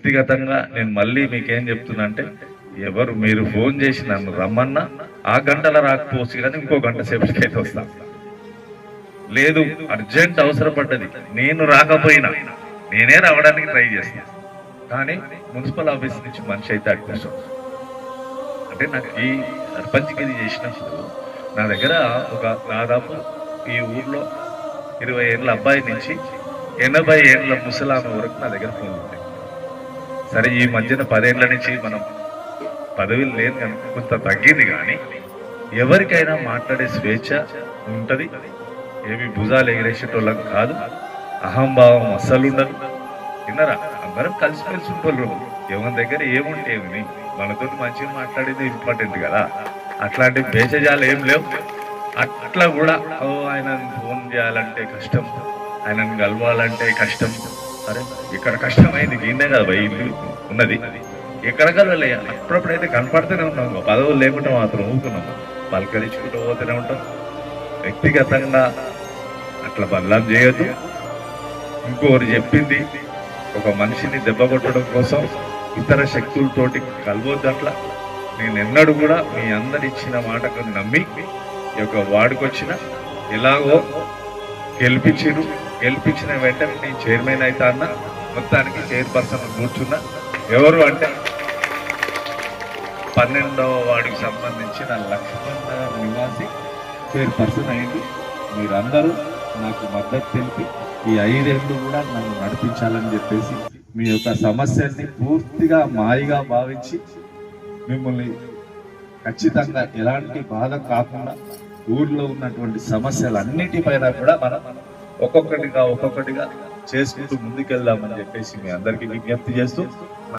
వ్యక్తిగతంగా నేను మళ్ళీ మీకేం చెప్తున్నా అంటే, ఎవరు మీరు ఫోన్ చేసి నన్ను రమ్మన్నా ఆ గంటల రాకపోవచ్చు కానీ ఇంకో గంట సేపటికైతే వస్తా. లేదు అర్జెంట్ అవసరపడ్డది, నేను రాకపోయినా నేనే రావడానికి ట్రై చేస్తాను. కానీ మున్సిపల్ ఆఫీస్ నుంచి మనిషి అయితే అడ్మిషన్ అంటే నాకు ఈ సర్పంచ్గిరి చేసినప్పుడు నా దగ్గర ఒక దాదాపు ఈ ఊర్లో 20 ఏళ్ళ అబ్బాయి నుంచి 80 ఏళ్ళ ముసలామె వరకు నా దగ్గర ఫోన్ ఉంటాయి. సరే ఈ మధ్యన 10 ఏళ్ళ నుంచి మనం పదవిలు లేదు కనుక కొంత తగ్గింది, కానీ ఎవరికైనా మాట్లాడే స్వేచ్ఛ ఉంటుంది. ఏమి భుజాలు ఎగిరేసేటోళ్ళం కాదు, అహంభావం అస్సలు ఉండదు. విన్నారా? అందరం కలిసిమెలిసి ఉంటారు. ఎవరి దగ్గర ఏముంటే ఏమి, మనతో మంచిగా మాట్లాడేది ఇంపార్టెంట్ కదా. అట్లాంటి భేషజాలు ఏం లేవు. అట్లా కూడా ఆయనను ఫోన్ చేయాలంటే కష్టం, ఆయనను కలవాలంటే కష్టం. అరే ఇక్కడ కష్టమైంది గిన్నే కదా భయ ఇల్లు ఉన్నది, ఎక్కడ కలవలే. అప్పుడప్పుడైతే కనపడుతూనే ఉన్నాము, పదవులు లేకుండా మాత్రం ఊరుకున్నాము, పలకరించుకుంటూ పోతూనే ఉంటాం. వ్యక్తిగతంగా అట్లా బదలాం చేయొద్దు. ఇంకోరు చెప్పింది ఒక మనిషిని దెబ్బ కొట్టడం కోసం ఇతర శక్తులతోటి కలవద్దు. అట్లా నేను ఎన్నడూ కూడా మీ అందరు ఇచ్చిన మాటకు నమ్మి ఈ యొక్క వార్డుకొచ్చిన, ఎలాగో గెలిపించిన వెంటనే నేను చైర్మన్ అవుతా అన్న, మొత్తానికి చైర్పర్సన్ కూర్చున్నా. ఎవరు అంటే 12వ వార్డుకి సంబంధించిన లక్ష్మణ నివాసి చైర్పర్సన్ అయింది. మీరందరూ నాకు మద్దతు తెలిపి ఈ 5 ఏళ్ళు కూడా నన్ను నడిపించాలని చెప్పేసి మీ యొక్క సమస్యల్ని పూర్తిగా మాయిగా భావించి మిమ్మల్ని ఖచ్చితంగా ఎలాంటి బాధ కాకుండా ఊర్లో ఉన్నటువంటి సమస్యలన్నిటిపైన కూడా మనం ఒక్కొక్కటిగా చేసుకుంటూ ముందుకెళ్దామని చెప్పేసి మీ అందరికీ విజ్ఞప్తి చేస్తూ